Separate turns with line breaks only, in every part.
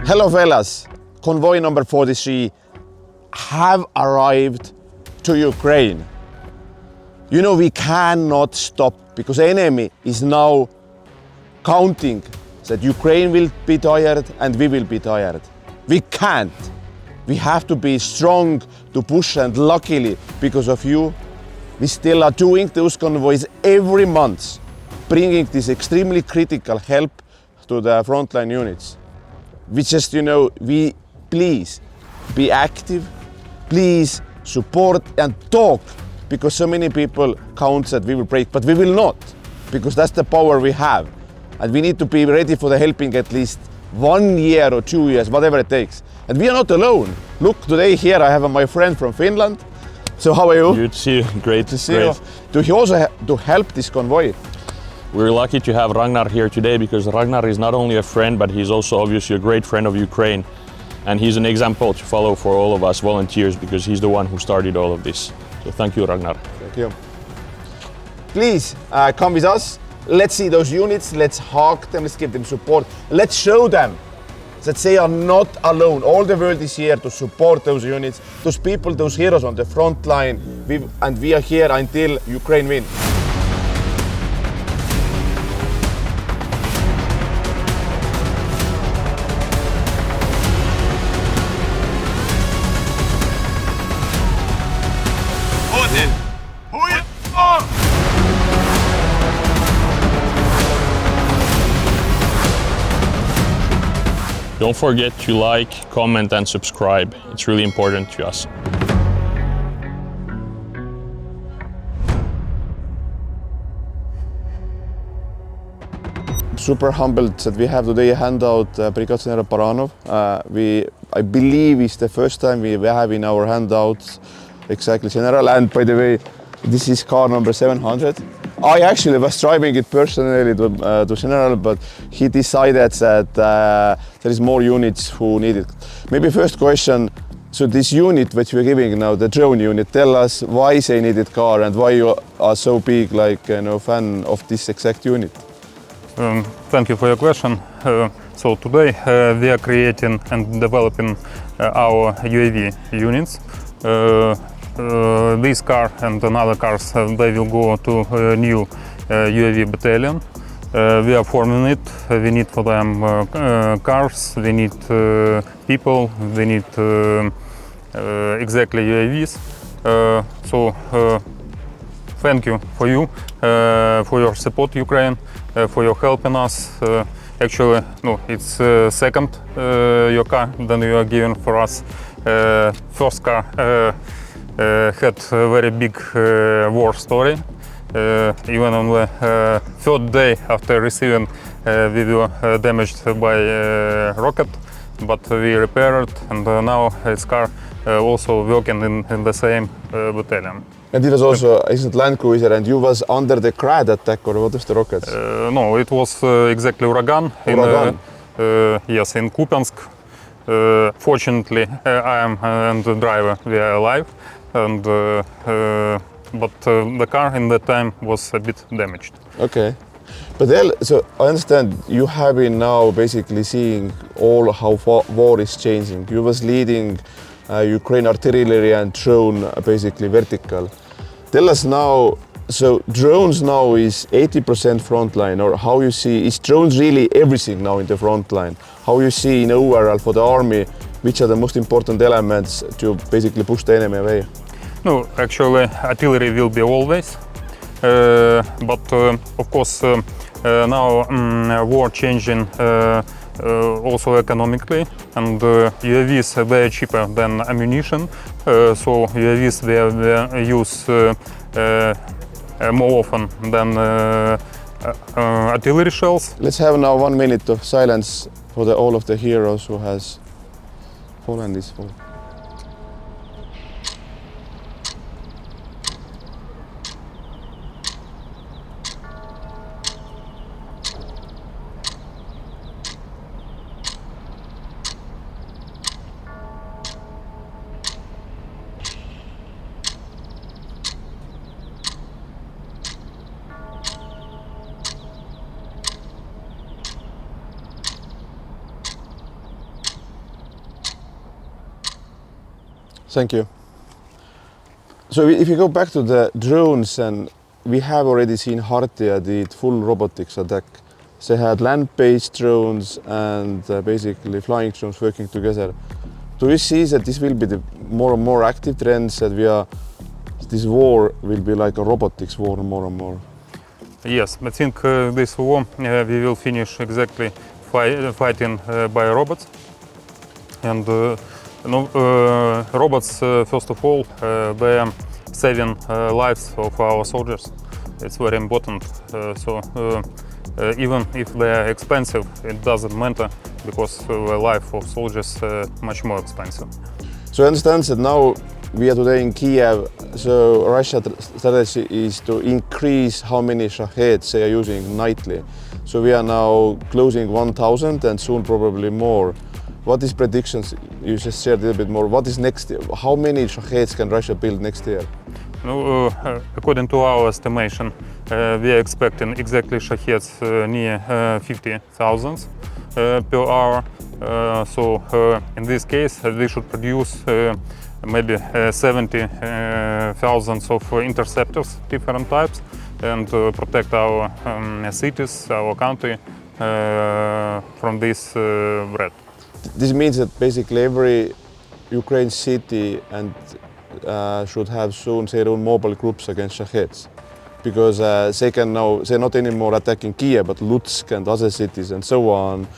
Hello fellas, convoy number 43 have arrived to Ukraine. You know, we cannot stop because the enemy is now counting that Ukraine will be tired and we will be tired. We can't. We have to be strong to push, and luckily, because of you, we still are doing those convoys every month, bringing this extremely critical help to the frontline units. We just, we please be active, please support and talk, because so many people count that we will break, but we will not, because that's the power we have. And we need to be ready for the helping at least 1 year or 2 years, whatever it takes. And we are not alone. Look, today here I have my friend from Finland. So how are you?
Good to see you. Great to see you.
Do you also to help this convoy?
We're lucky to have Ragnar here today because Ragnar is not only a friend, but he's also obviously a great friend of Ukraine. And he's an example to follow for all of us volunteers because he's the one who started all of this. So thank you, Ragnar.
Thank you. Please come with us. Let's see those units. Let's hug them. Let's give them support. Let's show them that they are not alone. All the world is here to support those units, those people, those heroes on the front line. And we are here until Ukraine wins.
Don't forget to like, comment and subscribe. It's really important to us.
Super humbled that we have today a handout Brigade General Baranov. I believe it's the first time we have in our handouts exactly General. And by the way, this is car number 700. I actually was driving it personally to General, but he decided that there is more units who need it. Maybe first question, so this unit which we're giving now, the drone unit, tell us why they needed car and why you are so big, fan of this exact unit.
Thank you for your question. So today we are creating and developing our UAV units. This car and another cars, they will go to a new UAV battalion. We are forming it. We need for them cars, we need people, we need exactly UAVs. Thank you for your support, Ukraine, for your helping us. Actually, no, it's second your car than you are giving for us. First car had a very big war story. Even on the third day after receiving, we were damaged by rocket, but we repaired, and now its car also working in the same battalion.
And it was also, isn't Land Cruiser, and you was under the Grad attack, or what was the rockets?
No, it was exactly Uragan. Yes, in Kupiansk. Fortunately, I am and the driver, we are alive. But the car in that time was a bit damaged.
Okay, but so I understand you have been now basically seeing all how war is changing. You was leading Ukraine artillery and drone basically vertical. Tell us now, so drones now is 80% frontline, or how you see, is drones really everything now in the frontline? How you see in overall for the army, which are the most important elements to basically push the enemy away?
No, actually artillery will be always, but of course now war changing also economically, and UAVs are very cheaper than ammunition, so UAVs they use more often than artillery shells.
Let's have now 1 minute of silence for all of the heroes who has fallen this fall. Thank you. So if you go back to the drones, and we have already seen Hartia did full robotics attack. They had land-based drones and basically flying drones working together. Do you see that this will be the more and more active trends, that this war will be like a robotics war more and more?
Yes, I think this war we will finish exactly fighting by robots. And robots, first of all, they are saving lives of our soldiers. It's very important. Even if they are expensive, it doesn't matter, because the life of soldiers is much more expensive.
So I understand that now we are today in Kiev, so Russia's strategy is to increase how many Shaheds they are using nightly. So we are now closing 1,000 and soon probably more. What is predictions? You just shared a little bit more. What is next year? How many Shaheds can Russia build next year?
According to our estimation, we are expecting exactly Shaheds near 50,000 per hour. In this case, we should produce maybe 70,000 of interceptors, different types, and protect our cities, our country from this threat.
This means that basically every Ukraine city and should have soon their own mobile groups against Shaheds, because they're not anymore attacking Kiev, but Lutsk and other cities and so on.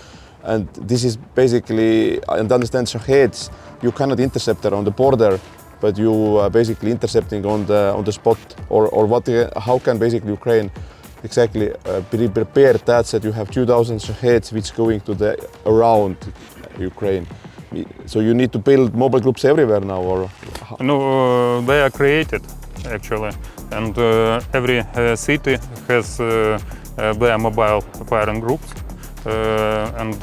And this is basically, and understand Shaheds, you cannot intercept around the border, but you are basically intercepting on the spot. How can basically Ukraine exactly be prepared that you have 2,000 Shaheds which going to the around Ukraine? So you need to build mobile groups everywhere now, or?
No, they are created actually, and every city has their mobile firing groups, and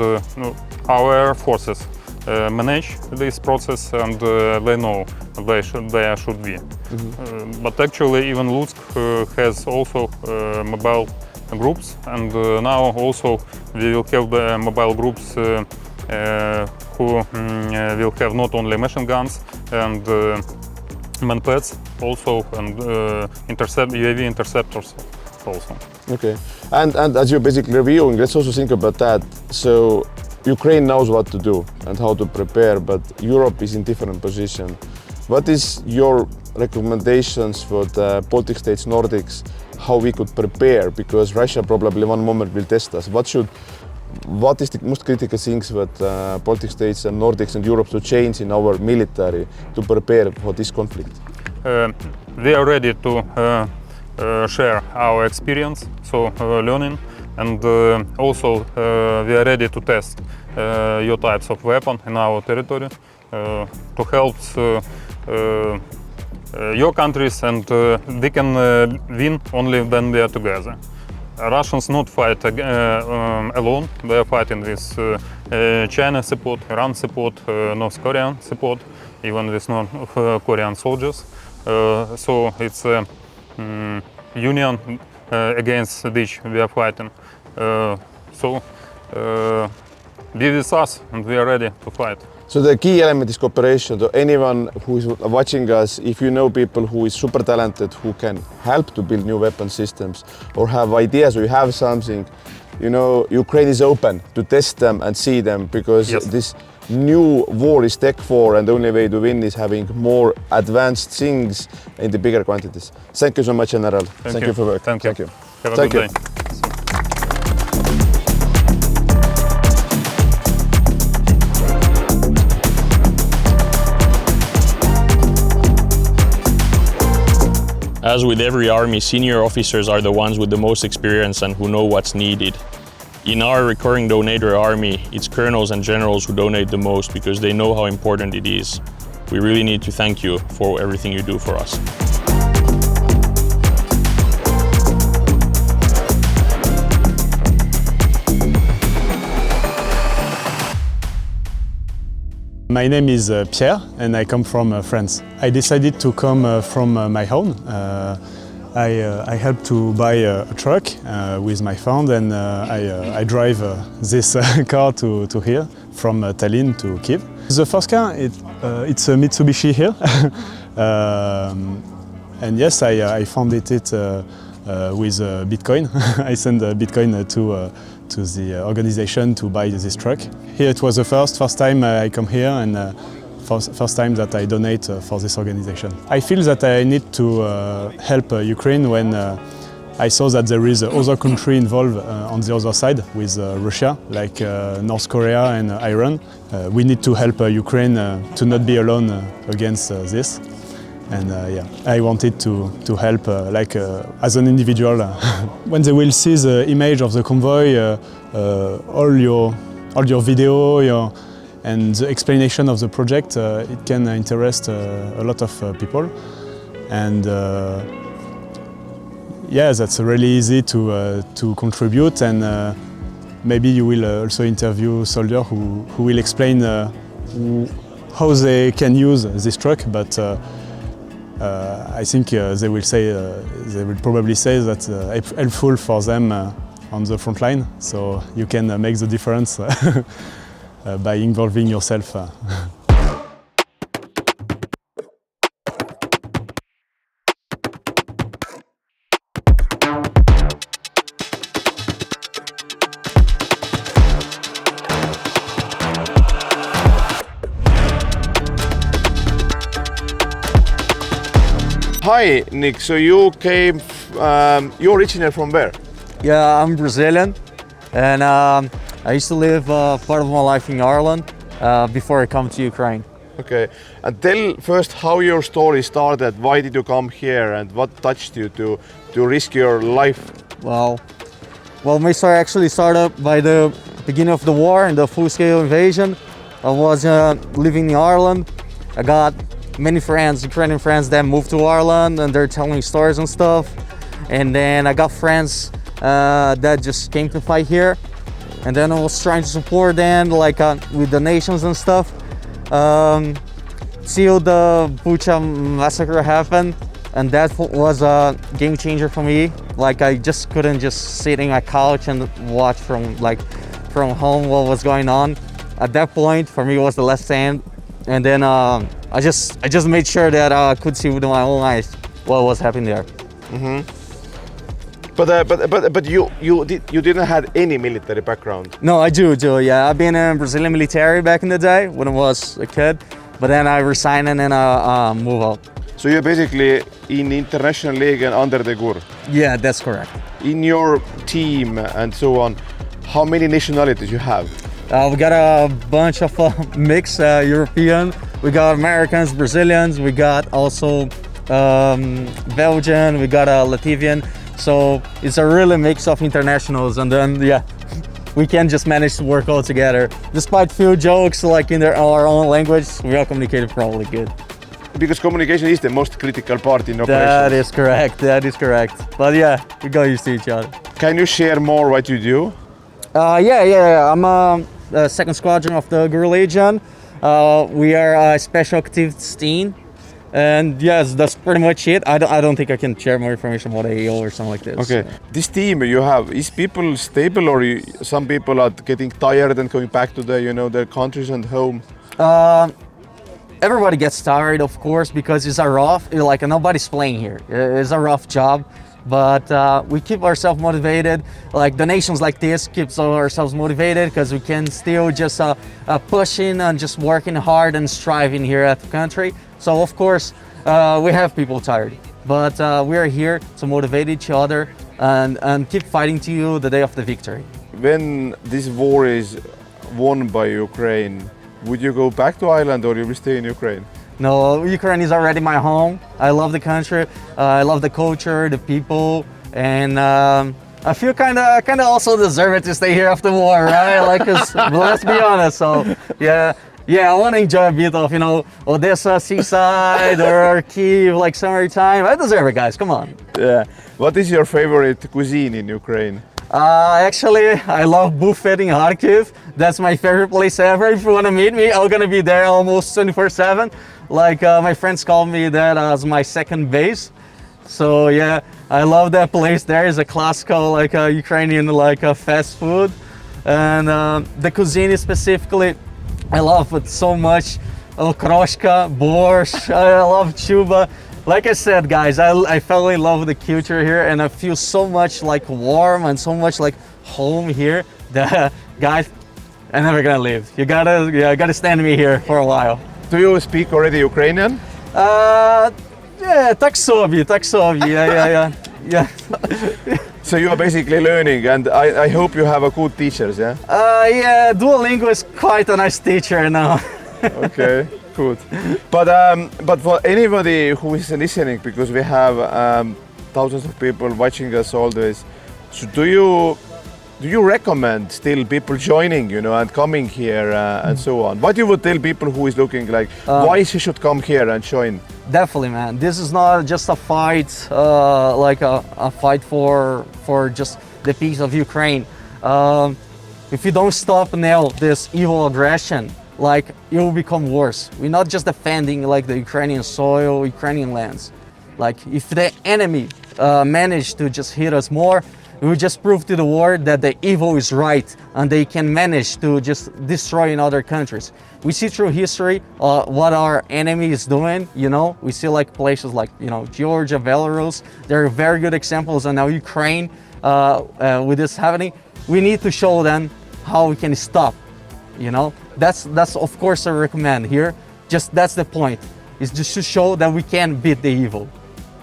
our air forces manage this process, and they know they should be. Mm-hmm. But actually, even Lutsk has also mobile groups, and now also we will have the mobile groups who will have not only machine guns and manpads also, and UAV interceptors also.
Okay, and as you're basically reviewing, let's also think about that. So Ukraine knows what to do and how to prepare, but Europe is in different position. What is your recommendations for the Baltic states, Nordics, how we could prepare? Because Russia probably one moment will test us. What is the most critical things that Baltic states and Nordics and Europe to change in our military to prepare for this conflict?
We are ready to share our experience, so learning, and also we are ready to test your types of weapon in our territory to help your countries, and we can win only when we are together. Russians not fight alone. They are fighting with China support, Iran support, North Korean support, even with North Korean soldiers. So it's a union against which we are fighting. Be with us, and we are ready to fight.
So the key element is cooperation. So anyone who is watching us, if you know people who is super talented, who can help to build new weapon systems or have ideas, or you have something, you know, Ukraine is open to test them and see them, because yes, this new war is tech war, and the only way to win is having more advanced things in the bigger quantities. Thank you so much, General. Thank you for work.
Thank you. Have a
good
day.
As with every army, senior officers are the ones with the most experience and who know what's needed. In our recurring donator army, it's colonels and generals who donate the most because they know how important it is. We really need to thank you for everything you do for us.
My name is Pierre and I come from France. I decided to come from my home I helped to buy a truck with my fund, and I drive this car to here, from Tallinn to Kiev. The first car, it's a Mitsubishi here. And yes, I funded it with Bitcoin. I sent Bitcoin to the organization to buy this truck. Here it was the first time I come here, and first time that I donate for this organization. I feel that I need to help Ukraine when I saw that there is other country involved on the other side with Russia, like North Korea and Iran. We need to help Ukraine to not be alone against this. And yeah, I wanted to help as an individual. When they will see the image of the convoy, all your video, and the explanation of the project, it can interest a lot of people. And yeah, that's really easy to contribute, and maybe you will also interview soldiers who will explain how they can use this truck, but I think they will probably say that it's helpful for them on the front line, so you can make the difference by involving yourself.
Hi, Nick. So you came, you're originally from where?
Yeah, I'm Brazilian, and I used to live part of my life in Ireland before I come to Ukraine.
Okay, and tell first how your story started. Why did you come here, and what touched you to risk your life?
Well, my story actually started by the beginning of the war and the full-scale invasion. I was living in Ireland. I got many friends, Ukrainian friends, that moved to Ireland, and they're telling me stories and stuff. And then I got friends that just came to fight here. And then I was trying to support them, like with donations and stuff. Till the Bucha massacre happened, and that was a game changer for me. Like, I just couldn't just sit in my couch and watch from home what was going on. At that point, for me, it was the last stand. And then I just made sure that I could see with my own eyes what was happening there.
Mm-hmm. But you didn't have any military background.
No, I do. Yeah, I've been in Brazilian military back in the day when I was a kid, but then I resigned and then I moved out.
So you're basically in international league and under the GUR.
Yeah, that's correct.
In your team and so on, how many nationalities you have?
We got a bunch of mixed European. We got Americans, Brazilians. We got also Belgian. We got a Latvian. So it's a really mix of internationals, and then yeah, we can just manage to work all together. Despite few jokes like in our own language, we all communicated probably good.
Because communication is the most critical part in operations.
That is correct. But yeah, we got used to each other.
Can you share more what you do?
Yeah. I'm a second squadron of the GUR Legion. We are a special activities team. And yes, that's pretty much it. I don't think I can share more information about AO or something like this.
Okay. This team you have, is people stable, or some people are getting tired and going back to their countries and home?
Everybody gets tired, of course, because it's a rough, like nobody's playing here. It's a rough job, but we keep ourselves motivated. Like donations like this keeps ourselves motivated because we can still just pushing and just working hard and striving here at the country. So of course, we have people tired, but we are here to motivate each other and keep fighting to you the day of the victory.
When this war is won by Ukraine, would you go back to Ireland or you will stay in Ukraine?
No, Ukraine is already my home. I love the country. I love the culture, the people, and I feel kind of also deserve it to stay here after the war, right? Like, let's be honest. So yeah, I want to enjoy a bit of Odessa seaside or Kyiv, like summertime. I deserve it, guys. Come on.
Yeah. What is your favorite cuisine in Ukraine?
Actually, I love buffet in Kharkiv. That's my favorite place ever. If you want to meet me, I'm gonna be there almost 24/7. Like my friends call me that as my second base. So yeah, I love that place. There is a classical like Ukrainian like fast food, and the cuisine specifically, I love it so much. Okroshka, borscht, I love chuba. Like I said, guys, I fell in love with the culture here, and I feel so much like warm and so much like home here that guys, I'm never gonna leave. You gotta stand me here for a while.
Do you speak already Ukrainian?
Yeah, tak sobie, yeah.
So you are basically learning, and I hope you have a good teachers, yeah?
Yeah, Duolingo is quite a nice teacher now.
Okay, good. But for anybody who is listening, because we have thousands of people watching us always, so do you recommend still people joining, you know, and coming here and so on? What you would tell people who is looking like why she should come here and join?
Definitely, man. This is not just a fight, like a fight for just the peace of Ukraine. If you don't stop now this evil aggression, like it will become worse. We're not just defending like the Ukrainian soil, Ukrainian lands. Like if the enemy managed to just hit us more, we will just prove to the world that the evil is right and they can manage to just destroy in other countries. We see through history what our enemy is doing, you know. We see like places like, you know, Georgia, Belarus. They're very good examples, and now Ukraine with this happening. We need to show them how we can stop, you know. That's of course I recommend here. Just that's the point. Is just to show that we can beat the evil,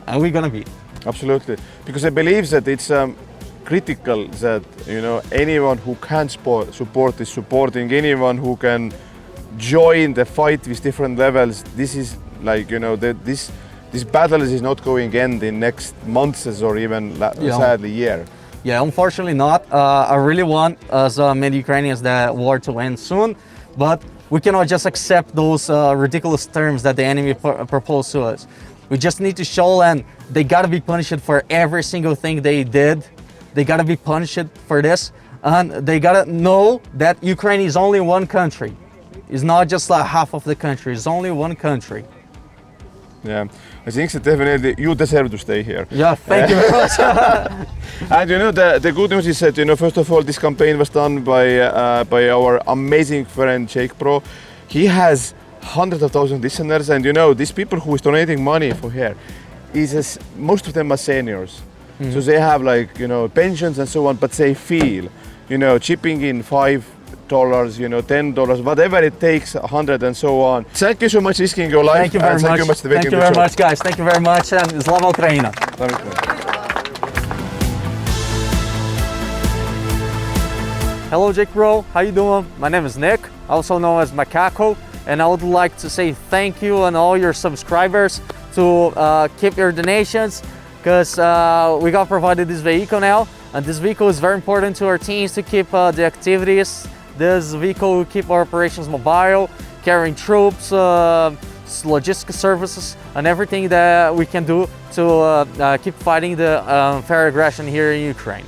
and we're gonna beat.
Absolutely, because I believe that it's critical that, you know, anyone who can support is supporting, anyone who can join the fight with different levels. This is like, you know, this battle is not going to end in next months or even sadly year.
Yeah, unfortunately not. I really want, as many Ukrainians, that war to end soon, but we cannot just accept those ridiculous terms that the enemy proposed to us. We just need to show them they gotta be punished for every single thing they did. They gotta be punished for this, and they gotta know that Ukraine is only one country. It's not just like half of the country, it's only one country.
Yeah, I think that definitely you deserve to stay here.
Yeah, thank you very much.
And you know, the good news is that, you know, first of all, this campaign was done by our amazing friend Jake Broe. He has hundreds of thousands of listeners, and you know, these people who is donating money for here, most of them are seniors. So they have like, you know, pensions and so on, but they feel, you know, chipping in $5, you know, $10, whatever it takes, 100 and so on. Thank you so much for risking your life.
Thank you very much.
Thank you much for
Thank you very much, guys. Thank you very much, and Slava Ukraina. Hello, Jake Broe. How you doing? My name is Nick, also known as Macaco, and I would like to say thank you and all your subscribers to keep your donations, because we got provided this vehicle now, and this vehicle is very important to our teams to keep the activities. This vehicle will keep our operations mobile, carrying troops, logistic services, and everything that we can do to keep fighting the unfair aggression here in Ukraine.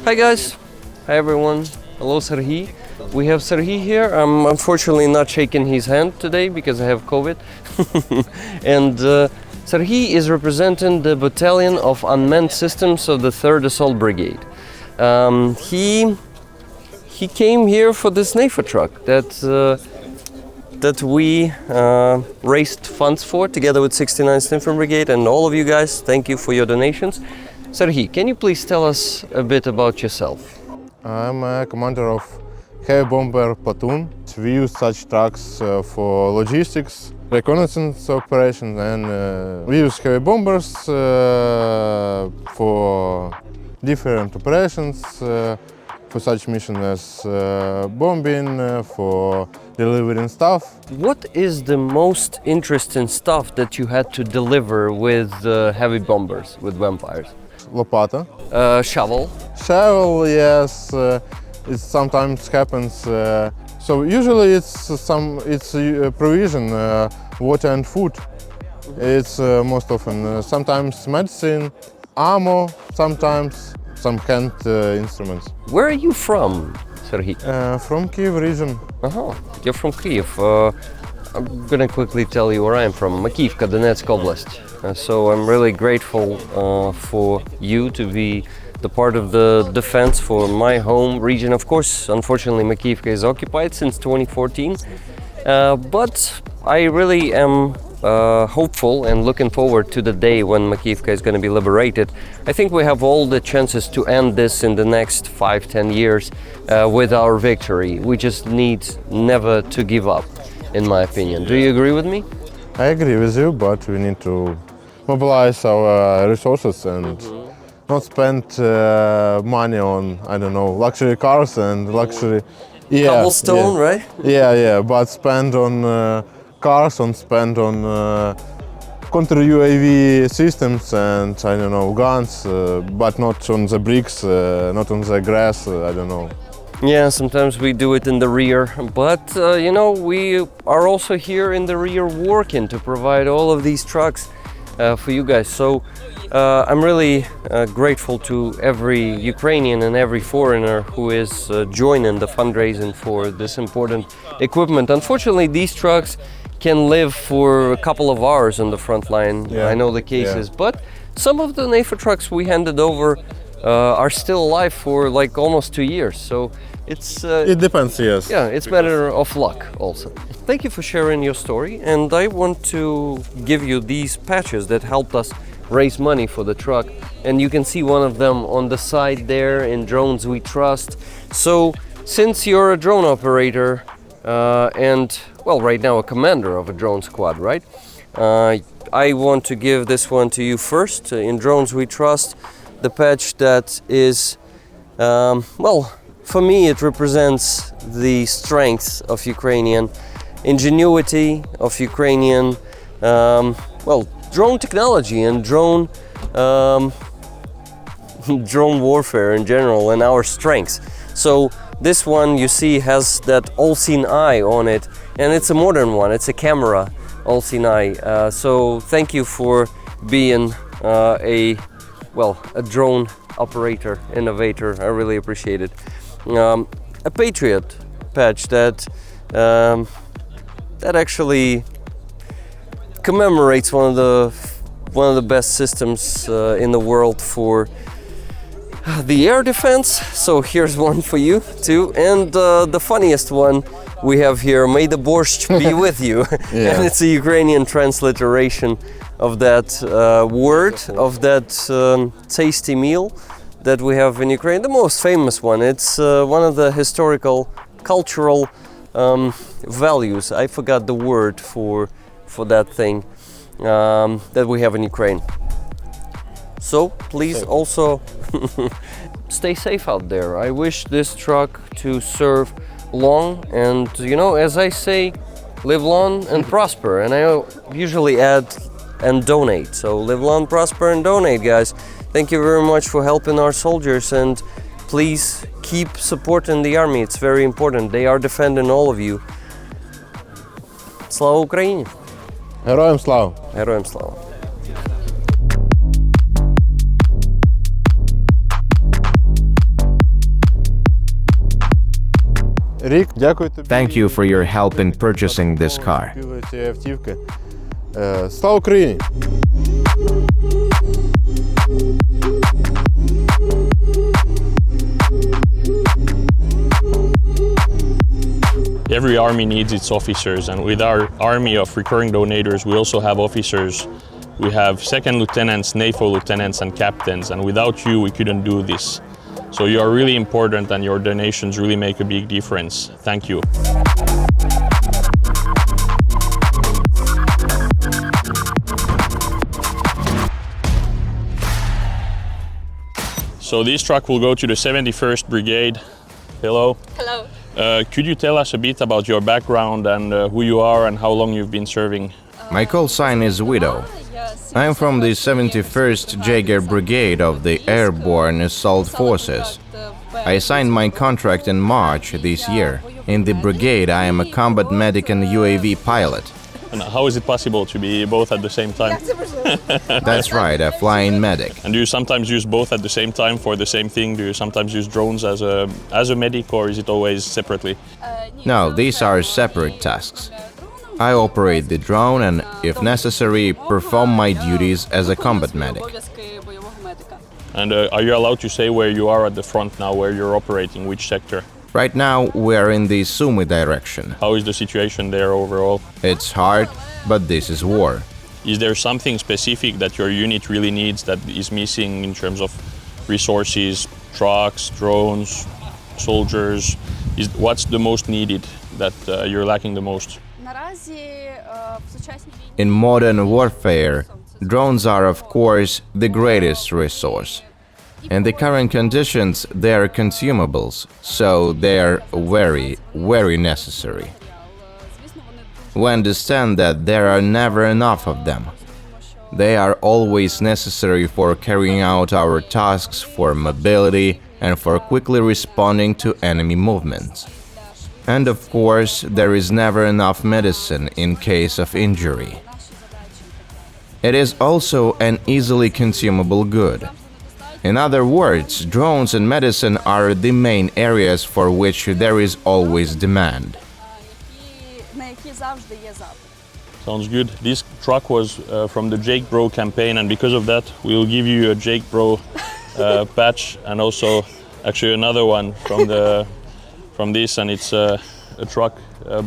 Hi guys, hi everyone, hello Serhiy. We have Serhiy here. I'm unfortunately not shaking his hand today because I have COVID. And Serhiy is representing the battalion of unmanned systems of the 3rd Assault Brigade. He came here for this NAFO truck that we raised funds for together with 69th Sniffing Brigade, and all of you guys, thank you for your donations. Serhiy, can you please tell us a bit about yourself?
I'm a commander of heavy bomber platoon. We use such trucks for logistics, reconnaissance operations, and we use heavy bombers for different operations, for such missions as bombing, for delivering stuff.
What is the most interesting stuff that you had to deliver with heavy bombers, with vampires?
Lopata.
Shovel.
Shovel, yes. It sometimes happens. So usually it's provision, water and food. It's most often. Sometimes medicine. ammo sometimes, some hand instruments.
Where are you from, Serhiy?
From Kiev region.
You're from Kiev. I'm gonna quickly tell you where I'm from. Makivka, Donetsk Oblast. So I'm really grateful for you to be the part of the defense for my home region. Of course, unfortunately, Makivka is occupied since 2014, but I really am hopeful and looking forward to the day when Makivka is going to be liberated. I think we have all the chances to end this in the next 5-10 years with our victory. We just need never to give up, in my opinion. Do you agree with me?
I agree with you, but we need to mobilize our resources and not spend money on, I don't know, luxury cars and luxury...
Cobblestone, right?
Yeah, but spend on cars, and spend on counter-UAV systems and, I don't know, guns, but not on the bricks, not on the grass, I don't know.
Yeah, sometimes we do it in the rear, but you know, we are also here in the rear working to provide all of these trucks for you guys. So I'm really grateful to every Ukrainian and every foreigner who is joining the fundraising for this important equipment. Unfortunately, these trucks can live for a couple of hours on the front line.
Yeah.
I know the cases, but some of the NAFO trucks we handed over are still alive for like almost 2 years. So it's
It depends, yes.
yeah, it's matter of luck also. Thank you for sharing your story, and I want to give you these patches that helped us raise money for the truck, and you can see one of them on the side there in Drones We Trust. So since you're a drone operator and well, right now a commander of a drone squad, right? I want to give this one to you first. In Drones We Trust, the patch that is well, for me it represents the strength of Ukrainian ingenuity, of Ukrainian well, drone technology and drone drone warfare in general, and our strengths. So this one you see has that all-seen eye on it, and it's a modern one, it's a camera all-seen eye. So thank you for being a drone operator, innovator. I really appreciate it. A Patriot patch that that actually commemorates one of the best systems in the world for the air defense. So here's one for you too, and the funniest one we have here: "May the borscht be with you."
Yeah.
And it's a Ukrainian transliteration of that word, of that tasty meal that we have in Ukraine, the most famous one. It's one of the historical, cultural values. I forgot the word for that thing that we have in Ukraine. So please also stay safe out there. I wish this truck to serve long, and you know, as I say, live long and prosper. And I usually add and donate. So live long, prosper, and donate, guys. Thank you very much for helping our soldiers, and please keep supporting the army. It's very important. They are defending all of you. Slava Ukraini!
Heroyam Slava!
Heroyam Slava!
Рік, дякую тобі.
Thank you for your help in purchasing this car.
Цієї автівки. Слава Україні!
Every army needs its officers, and with our army of recurring donators, we also have officers. We have second lieutenants, NAFO lieutenants, and captains, and without you, we couldn't do this. So you are really important, and your donations really make a big difference. Thank you. So this truck will go to the 71st Brigade. Hello.
Hello.
Could you tell us a bit about your background and who you are and how long you've been serving?
My call sign is Widow. I'm from the 71st Jaeger Brigade of the Airborne Assault Forces. I signed my contract in March this year. In the brigade, I am a combat medic and UAV pilot.
And how is it possible to be both at the same time?
That's right, a flying medic.
And do you sometimes use both at the same time for the same thing? Do you sometimes use drones as a medic, or is it always separately?
No, these are separate tasks. I operate the drone and, if necessary, perform my duties as a combat medic.
And are you allowed to say where you are at the front now, where you're operating, which sector?
Right now, we are in the Sumy direction.
How is the situation there overall?
It's hard, but this is war.
Is there something specific that your unit really needs that is missing in terms of resources, trucks, drones, soldiers? What's the most needed that you're lacking the most?
In modern warfare, drones are, of course, the greatest resource. In the current conditions, they are consumables, so they are very, very necessary. We understand that there are never enough of them. They are always necessary for carrying out our tasks, for mobility, and for quickly responding to enemy movements. And of course, there is never enough medicine in case of injury. It is also an easily consumable good. In other words, drones and medicine are the main areas for which there is always demand.
Sounds good. This truck was from the Jake Broe campaign, and because of that, we'll give you a Jake Broe patch, and also actually another one from this, and it's a truck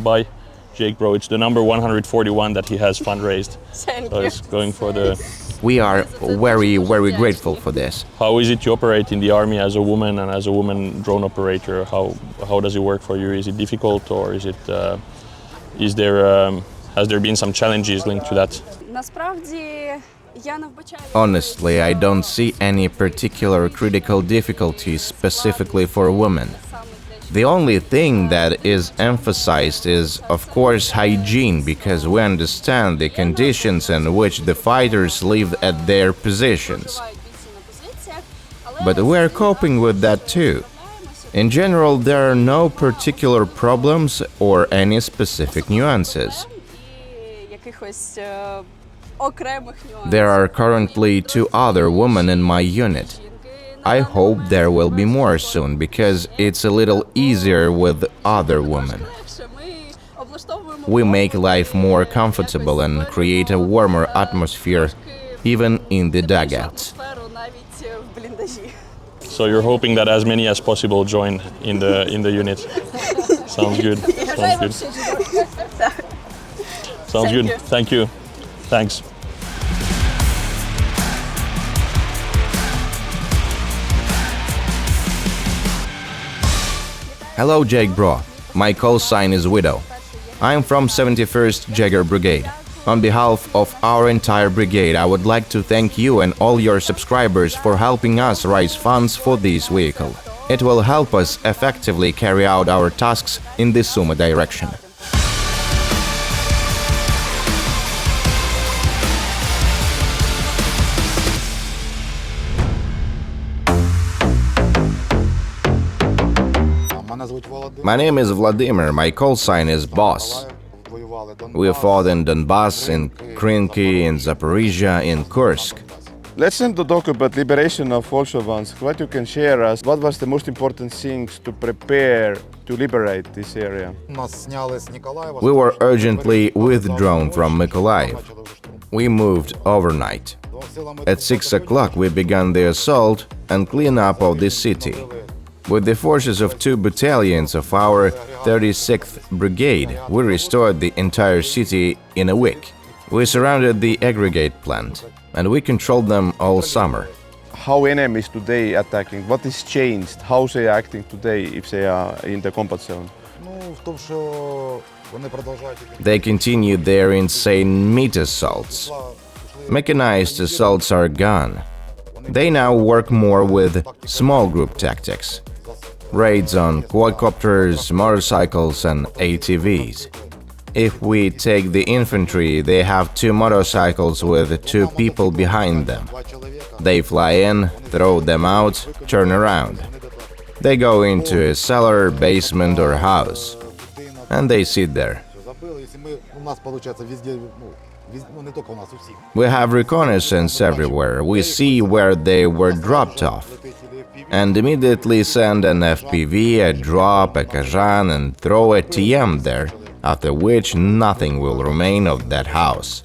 by Jake Broe. It's the number 141 that he has fundraised. So it's going for the...
We are very, very grateful for this.
How is it to operate in the army as a woman and as a woman drone operator? How does it work for you? Is it difficult, or is it has there been some challenges linked to that?
Honestly, I don't see any particular critical difficulties specifically for women. The only thing that is emphasized is, of course, hygiene, because we understand the conditions in which the fighters live at their positions. But we are coping with that too. In general, there are no particular problems or any specific nuances. There are currently 2 other women in my unit. I hope there will be more soon, because it's a little easier with other women. We make life more comfortable and create a warmer atmosphere, even in the dugouts.
So you're hoping that as many as possible join in the unit. Sounds good. Sounds good. Sounds good. Thank you. Thanks.
Hello, Jake Broe. My call sign is Widow. I'm from 71st Jaeger Brigade. On behalf of our entire brigade, I would like to thank you and all your subscribers for helping us raise funds for this vehicle. It will help us effectively carry out our tasks in the Sumy direction. My name is Vladimir, my call sign is Boss. We fought in Donbass, in Krinky, in Zaporizhia, in Kursk.
Let's end the talk about liberation of Bolsheviks. What you can share us, what was the most important things to prepare to liberate this area?
We were urgently withdrawn from Mykolaiv. We moved overnight. At 6 o'clock we began the assault and cleanup of the city. With the forces of 2 battalions of our 36th Brigade, we restored the entire city in a week. We surrounded the aggregate plant, and we controlled them all summer.
How enemies today attacking? What is changed? How they are acting today if they are in the combat zone?
They continued their insane meat assaults. Mechanized assaults are gone. They now work more with small group tactics. Raids on quadcopters, motorcycles and ATVs. If we take the infantry, they have 2 motorcycles with 2 people behind them. They fly in, throw them out, turn around. They go into a cellar, basement or house. And they sit there. We have reconnaissance everywhere. We see where they were dropped off and immediately send an FPV, a drop, a Kazan and throw a TM there, after which nothing will remain of that house.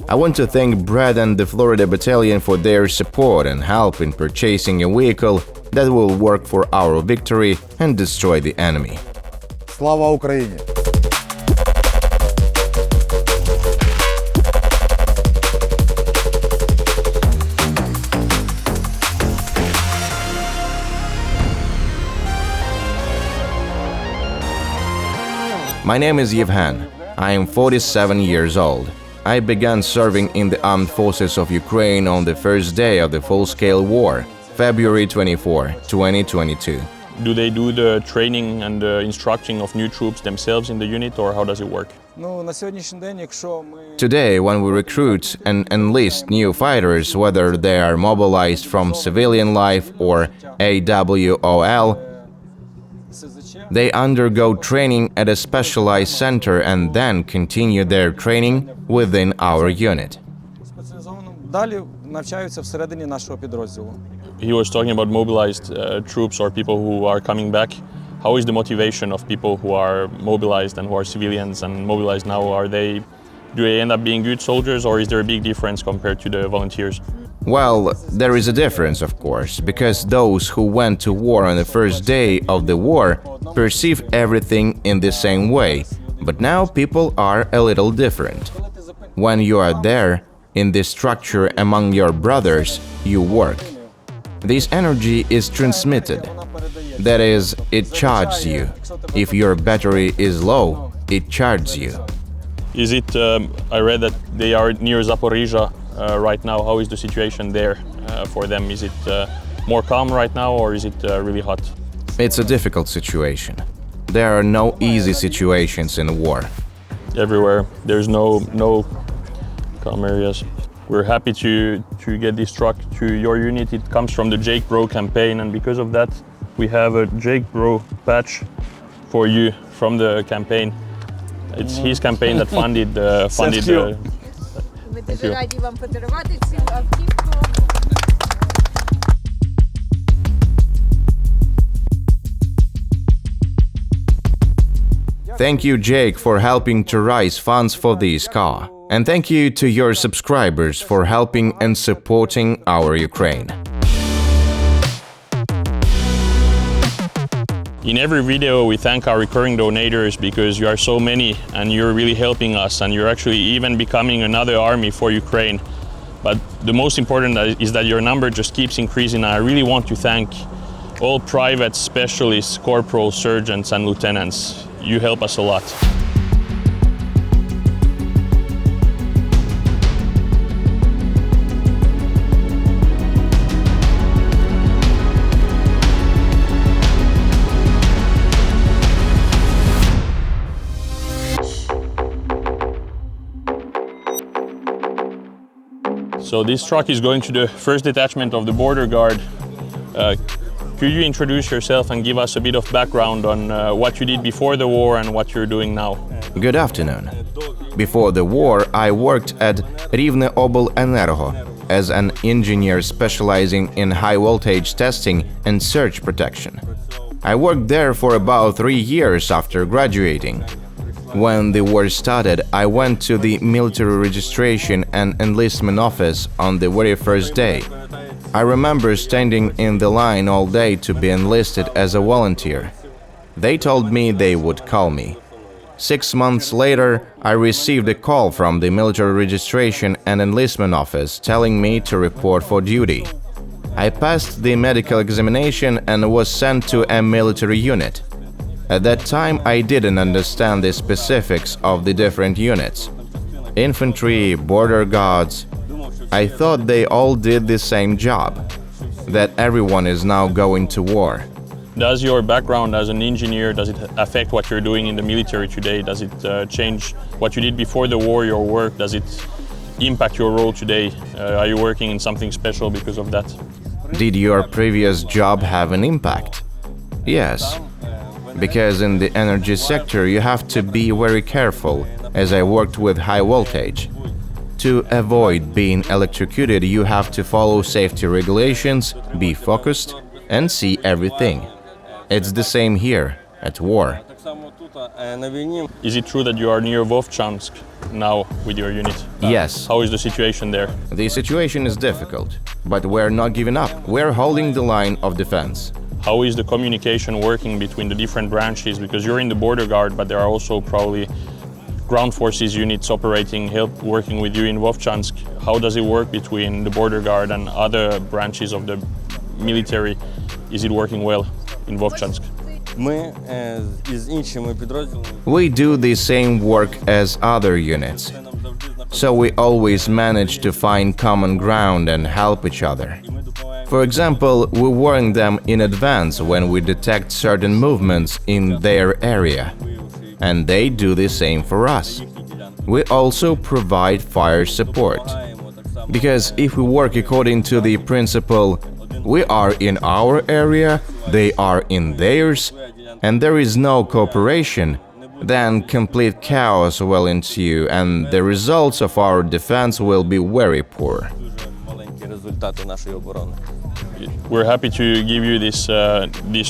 I want to thank Brad and the Florida Battalion for their support and help in purchasing a vehicle that will work for our victory and destroy the enemy.
Slava Ukraini!
My name is Yevhen. I am 47 years old. I began serving in the armed forces of Ukraine on the first day of the full-scale war, February 24, 2022.
Do they do the training and the instructing of new troops themselves in the unit, or how does it work?
Today, when we recruit and enlist new fighters, whether they are mobilized from civilian life or AWOL, they undergo training at a specialized center and then continue their training within our unit.
He was talking about mobilized troops or people who are coming back. How is the motivation of people who are mobilized and who are civilians and mobilized now? Do they end up being good soldiers, or is there a big difference compared to the volunteers?
Well, there is a difference, of course, because those who went to war on the first day of the war perceive everything in the same way, but now people are a little different. When you are there, in this structure among your brothers, you work. This energy is transmitted. That is, it charges you. If your battery is low, it charges you.
Is it, I read that they are near Zaporizhzhia right now. How is the situation there for them? Is it more calm right now, or is it really hot?
It's a difficult situation. There are no easy situations in war.
Everywhere. There's no calm areas. We're happy to get this truck to your unit. It comes from the Jake Broe campaign, and because of that, we have a Jake Broe patch for you from the campaign. It's his campaign that funded the...
Ми дуже раді вам подарувати цю автівку.
Thank you, Jake, for helping to raise funds for this car. And thank you to your subscribers for helping and supporting our Ukraine.
In every video, we thank our recurring donators because you are so many and you're really helping us, and you're actually even becoming another army for Ukraine. But the most important is that your number just keeps increasing. I really want to thank all private specialists, corporals, sergeants and lieutenants. You help us a lot. So this truck is going to the first detachment of the border guard. Could you introduce yourself and give us a bit of background on what you did before the war and what you're doing now?
Good afternoon. Before the war, I worked at Rivne Obelenерго as an engineer specializing in high voltage testing and surge protection. I worked there for about 3 years after graduating. When the war started, I went to the military registration and enlistment office on the very first day. I remember standing in the line all day to be enlisted as a volunteer. They told me they would call me. 6 months later, I received a call from the military registration and enlistment office telling me to report for duty. I passed the medical examination and was sent to a military unit. At that time, I didn't understand the specifics of the different units. Infantry, border guards. I thought they all did the same job, that everyone is now going to war.
Does your background as an engineer, does it affect what you're doing in the military today? Does it change what you did before the war, your work? Does it impact your role today? Are you working in something special because of that?
Did your previous job have an impact? Yes. Because in the energy sector you have to be very careful, as I worked with high voltage. To avoid being electrocuted, you have to follow safety regulations, be focused, and see everything. It's the same here, at war.
Is it true that you are near Vovchansk now with your unit?
Yes.
How is the situation there?
The situation is difficult, but we're not giving up. We're holding the line of defense.
How is the communication working between the different branches? Because you're in the border guard, but there are also probably ground forces units operating, working with you in Vovchansk. How does it work between the border guard and other branches of the military? Is it working well in Vovchansk?
We do the same work as other units, so we always manage to find common ground and help each other. For example, we warn them in advance when we detect certain movements in their area, and they do the same for us. We also provide fire support, because if we work according to the principle we are in our area, they are in theirs, and there is no cooperation, then complete chaos will ensue and the results of our defense will be very poor.
We're happy to give you this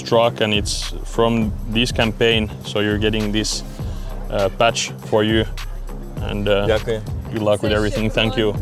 truck, and it's from this campaign, so you're getting this patch for you, and good luck with everything. Thank you.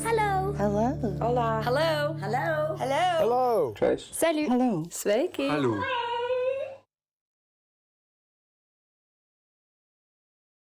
Hello. Hello. Hello. Hello.
Hello.
Salut. Hello. Sveiki.
Hello.